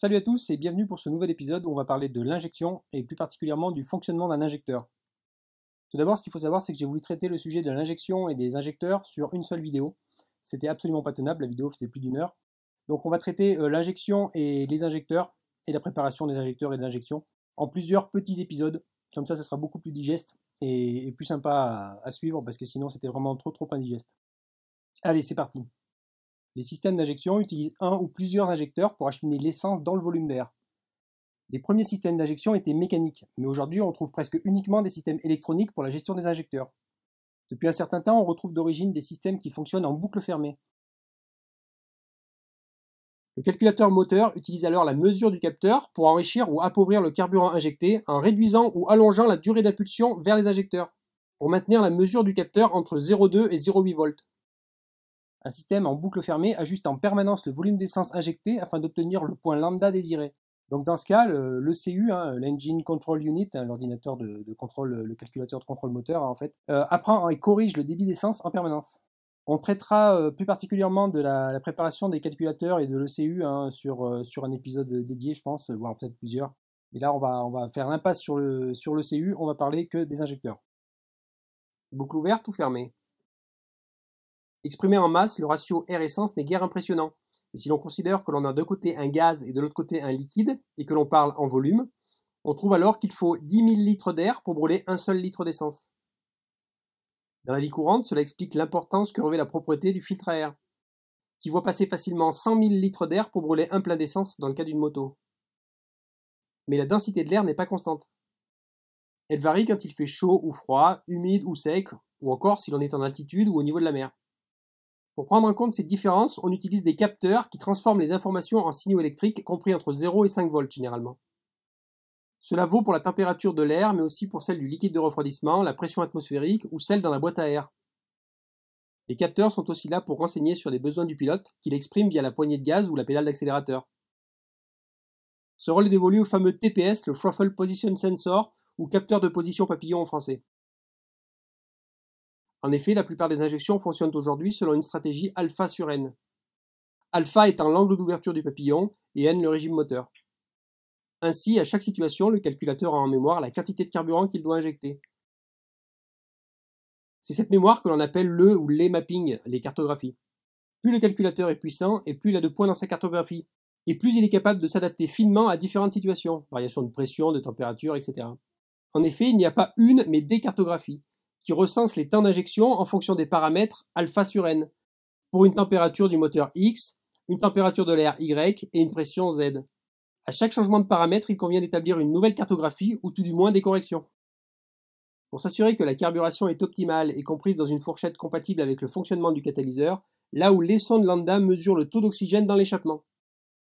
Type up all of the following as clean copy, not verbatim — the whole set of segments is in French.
Salut à tous et bienvenue pour ce nouvel épisode où on va parler de l'injection et plus particulièrement du fonctionnement d'un injecteur. Tout d'abord, ce qu'il faut savoir, c'est que j'ai voulu traiter le sujet de l'injection et des injecteurs sur une seule vidéo. C'était absolument pas tenable, la vidéo faisait plus d'une heure. Donc on va traiter l'injection et les injecteurs et la préparation des injecteurs et de l'injection en plusieurs petits épisodes. Comme ça sera beaucoup plus digeste et plus sympa à suivre parce que sinon c'était vraiment trop indigeste. Allez, c'est parti. Les systèmes d'injection utilisent un ou plusieurs injecteurs pour acheminer l'essence dans le volume d'air. Les premiers systèmes d'injection étaient mécaniques, mais aujourd'hui on trouve presque uniquement des systèmes électroniques pour la gestion des injecteurs. Depuis un certain temps, on retrouve d'origine des systèmes qui fonctionnent en boucle fermée. Le calculateur moteur utilise alors la mesure du capteur pour enrichir ou appauvrir le carburant injecté en réduisant ou allongeant la durée d'impulsion vers les injecteurs, pour maintenir la mesure du capteur entre 0,2 et 0,8 volts. Un système en boucle fermée ajuste en permanence le volume d'essence injecté afin d'obtenir le point lambda désiré. Donc dans ce cas, l'ECU, l'Engine Control Unit, l'ordinateur de contrôle, le calculateur de contrôle moteur en fait, apprend et corrige le débit d'essence en permanence. On traitera plus particulièrement de la préparation des calculateurs et de l'ECU sur un épisode dédié, je pense, voire peut-être plusieurs. Et là, on va faire l'impasse sur l'ECU, on va parler que des injecteurs. Boucle ouverte ou fermée? Exprimé en masse, le ratio air-essence n'est guère impressionnant. Mais si l'on considère que l'on a d'un côté un gaz et de l'autre côté un liquide, et que l'on parle en volume, on trouve alors qu'il faut 10 000 litres d'air pour brûler un seul litre d'essence. Dans la vie courante, cela explique l'importance que revêt la propreté du filtre à air, qui voit passer facilement 100 000 litres d'air pour brûler un plein d'essence dans le cas d'une moto. Mais la densité de l'air n'est pas constante. Elle varie quand il fait chaud ou froid, humide ou sec, ou encore si l'on est en altitude ou au niveau de la mer. Pour prendre en compte ces différences, on utilise des capteurs qui transforment les informations en signaux électriques compris entre 0 et 5 volts généralement. Cela vaut pour la température de l'air, mais aussi pour celle du liquide de refroidissement, la pression atmosphérique ou celle dans la boîte à air. Les capteurs sont aussi là pour renseigner sur les besoins du pilote, qu'il exprime via la poignée de gaz ou la pédale d'accélérateur. Ce rôle est dévolu au fameux TPS, le Throttle Position Sensor, ou capteur de position papillon en français. En effet, la plupart des injections fonctionnent aujourd'hui selon une stratégie alpha sur n. Alpha étant l'angle d'ouverture du papillon et n le régime moteur. Ainsi, à chaque situation, le calculateur a en mémoire la quantité de carburant qu'il doit injecter. C'est cette mémoire que l'on appelle le ou les mappings, les cartographies. Plus le calculateur est puissant et plus il a de points dans sa cartographie, et plus il est capable de s'adapter finement à différentes situations, variations de pression, de température, etc. En effet, il n'y a pas une, mais des cartographies, qui recense les temps d'injection en fonction des paramètres alpha sur n, pour une température du moteur X, une température de l'air Y et une pression Z. À chaque changement de paramètre, il convient d'établir une nouvelle cartographie ou tout du moins des corrections. Pour s'assurer que la carburation est optimale et comprise dans une fourchette compatible avec le fonctionnement du catalyseur, là où les sondes lambda mesurent le taux d'oxygène dans l'échappement.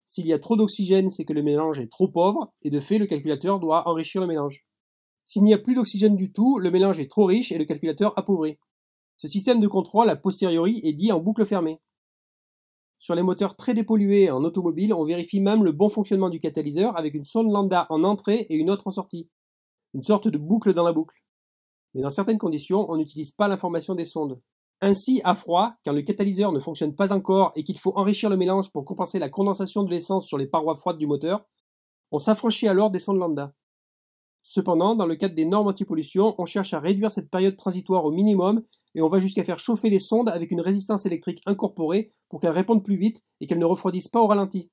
S'il y a trop d'oxygène, c'est que le mélange est trop pauvre, et de fait, le calculateur doit enrichir le mélange. S'il n'y a plus d'oxygène du tout, le mélange est trop riche et le calculateur appauvrit. Ce système de contrôle a posteriori est dit en boucle fermée. Sur les moteurs très dépollués en automobile, on vérifie même le bon fonctionnement du catalyseur avec une sonde lambda en entrée et une autre en sortie. Une sorte de boucle dans la boucle. Mais dans certaines conditions, on n'utilise pas l'information des sondes. Ainsi, à froid, quand le catalyseur ne fonctionne pas encore et qu'il faut enrichir le mélange pour compenser la condensation de l'essence sur les parois froides du moteur, on s'affranchit alors des sondes lambda. Cependant, dans le cadre des normes anti-pollution, on cherche à réduire cette période transitoire au minimum et on va jusqu'à faire chauffer les sondes avec une résistance électrique incorporée pour qu'elles répondent plus vite et qu'elles ne refroidissent pas au ralenti.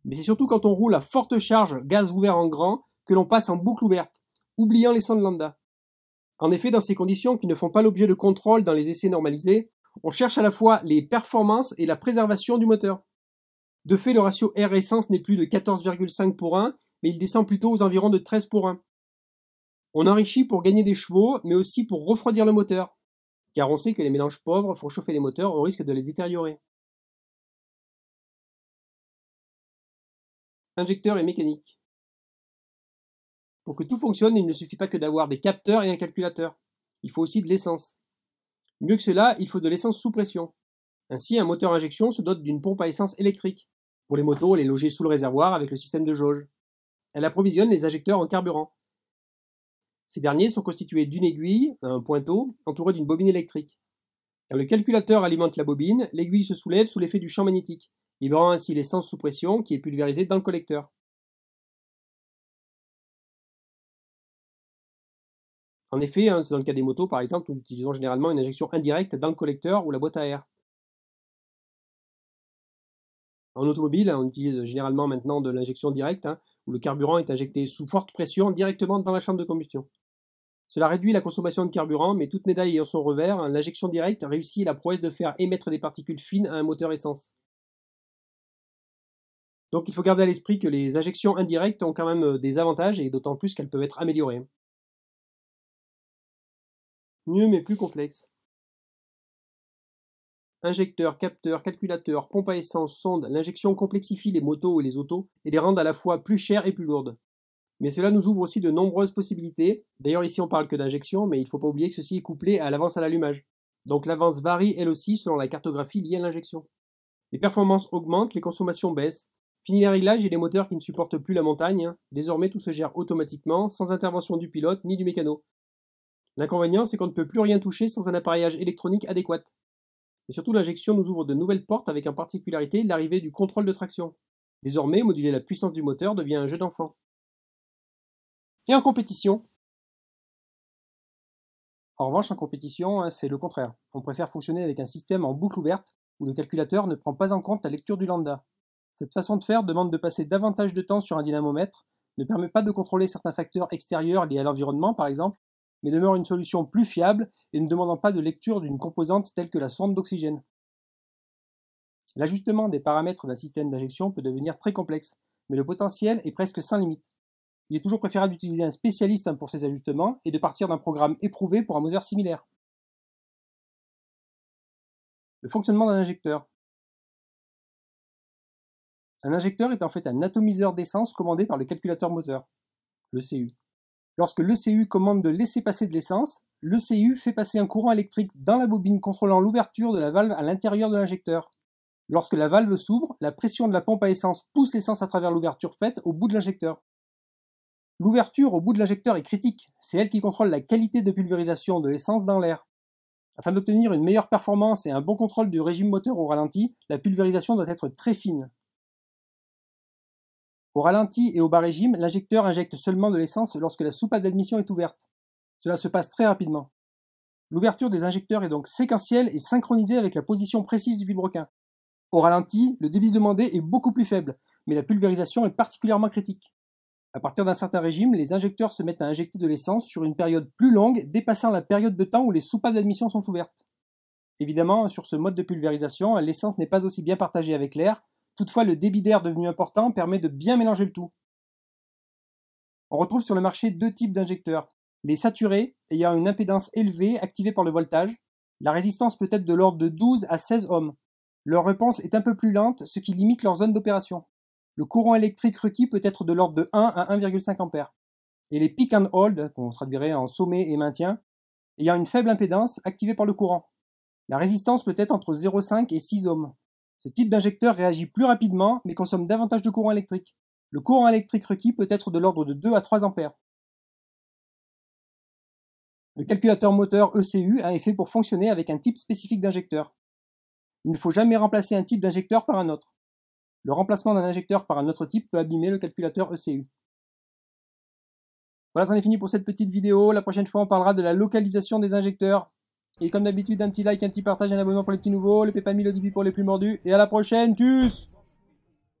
Mais c'est surtout quand on roule à forte charge gaz ouvert en grand que l'on passe en boucle ouverte, oubliant les sondes lambda. En effet, dans ces conditions qui ne font pas l'objet de contrôle dans les essais normalisés, on cherche à la fois les performances et la préservation du moteur. De fait, le ratio air-essence n'est plus de 14,5 pour 1, mais il descend plutôt aux environs de 13 pour 1. On enrichit pour gagner des chevaux, mais aussi pour refroidir le moteur, car on sait que les mélanges pauvres font chauffer les moteurs au risque de les détériorer. Injecteur et mécanique. Pour que tout fonctionne, il ne suffit pas que d'avoir des capteurs et un calculateur. Il faut aussi de l'essence. Mieux que cela, il faut de l'essence sous pression. Ainsi, un moteur injection se dote d'une pompe à essence électrique. Pour les motos, elle est logée sous le réservoir avec le système de jauge. Elle approvisionne les injecteurs en carburant. Ces derniers sont constitués d'une aiguille, un pointeau, entouré d'une bobine électrique. Quand le calculateur alimente la bobine, l'aiguille se soulève sous l'effet du champ magnétique, libérant ainsi l'essence sous pression qui est pulvérisée dans le collecteur. En effet, dans le cas des motos par exemple, nous utilisons généralement une injection indirecte dans le collecteur ou la boîte à air. En automobile, on utilise généralement maintenant de l'injection directe, où le carburant est injecté sous forte pression directement dans la chambre de combustion. Cela réduit la consommation de carburant, mais toute médaille ayant son revers, l'injection directe réussit la prouesse de faire émettre des particules fines à un moteur essence. Donc il faut garder à l'esprit que les injections indirectes ont quand même des avantages, et d'autant plus qu'elles peuvent être améliorées. Mieux mais plus complexe. Injecteurs, capteurs, calculateurs, pompe à essence, sonde, l'injection complexifie les motos et les autos et les rend à la fois plus chères et plus lourdes. Mais cela nous ouvre aussi de nombreuses possibilités. D'ailleurs ici on parle que d'injection, mais il ne faut pas oublier que ceci est couplé à l'avance à l'allumage. Donc l'avance varie elle aussi selon la cartographie liée à l'injection. Les performances augmentent, les consommations baissent. Fini les réglages et les moteurs qui ne supportent plus la montagne. Désormais tout se gère automatiquement, sans intervention du pilote ni du mécano. L'inconvénient c'est qu'on ne peut plus rien toucher sans un appareillage électronique adéquat. Et surtout l'injection nous ouvre de nouvelles portes avec en particularité l'arrivée du contrôle de traction. Désormais, moduler la puissance du moteur devient un jeu d'enfant. Et en compétition? En revanche, en compétition, c'est le contraire. On préfère fonctionner avec un système en boucle ouverte où le calculateur ne prend pas en compte la lecture du lambda. Cette façon de faire demande de passer davantage de temps sur un dynamomètre, ne permet pas de contrôler certains facteurs extérieurs liés à l'environnement par exemple, mais demeure une solution plus fiable et ne demandant pas de lecture d'une composante telle que la sonde d'oxygène. L'ajustement des paramètres d'un système d'injection peut devenir très complexe, mais le potentiel est presque sans limite. Il est toujours préférable d'utiliser un spécialiste pour ces ajustements et de partir d'un programme éprouvé pour un moteur similaire. Le fonctionnement d'un injecteur. Un injecteur est en fait un atomiseur d'essence commandé par le calculateur moteur, l'ECU. Lorsque l'ECU commande de laisser passer de l'essence, l'ECU fait passer un courant électrique dans la bobine contrôlant l'ouverture de la valve à l'intérieur de l'injecteur. Lorsque la valve s'ouvre, la pression de la pompe à essence pousse l'essence à travers l'ouverture faite au bout de l'injecteur. L'ouverture au bout de l'injecteur est critique, c'est elle qui contrôle la qualité de pulvérisation de l'essence dans l'air. Afin d'obtenir une meilleure performance et un bon contrôle du régime moteur au ralenti, la pulvérisation doit être très fine. Au ralenti et au bas régime, l'injecteur injecte seulement de l'essence lorsque la soupape d'admission est ouverte. Cela se passe très rapidement. L'ouverture des injecteurs est donc séquentielle et synchronisée avec la position précise du vilebrequin. Au ralenti, le débit demandé est beaucoup plus faible, mais la pulvérisation est particulièrement critique. À partir d'un certain régime, les injecteurs se mettent à injecter de l'essence sur une période plus longue, dépassant la période de temps où les soupapes d'admission sont ouvertes. Évidemment, sur ce mode de pulvérisation, l'essence n'est pas aussi bien partagée avec l'air. Toutefois, le débit d'air devenu important permet de bien mélanger le tout. On retrouve sur le marché deux types d'injecteurs. Les saturés, ayant une impédance élevée activée par le voltage. La résistance peut être de l'ordre de 12 à 16 ohms. Leur réponse est un peu plus lente, ce qui limite leur zone d'opération. Le courant électrique requis peut être de l'ordre de 1 à 1,5 A. Et les pick and hold, qu'on traduirait en sommet et maintien, ayant une faible impédance activée par le courant. La résistance peut être entre 0,5 et 6 ohms. Ce type d'injecteur réagit plus rapidement, mais consomme davantage de courant électrique. Le courant électrique requis peut être de l'ordre de 2 à 3 A. Le calculateur moteur ECU a été fait pour fonctionner avec un type spécifique d'injecteur. Il ne faut jamais remplacer un type d'injecteur par un autre. Le remplacement d'un injecteur par un autre type peut abîmer le calculateur ECU. Voilà, c'en est fini pour cette petite vidéo. La prochaine fois, on parlera de la localisation des injecteurs. Et comme d'habitude, un petit like, un petit partage, un abonnement pour les petits nouveaux, le PayPal 1000 pour les plus mordus. Et à la prochaine, tchuss!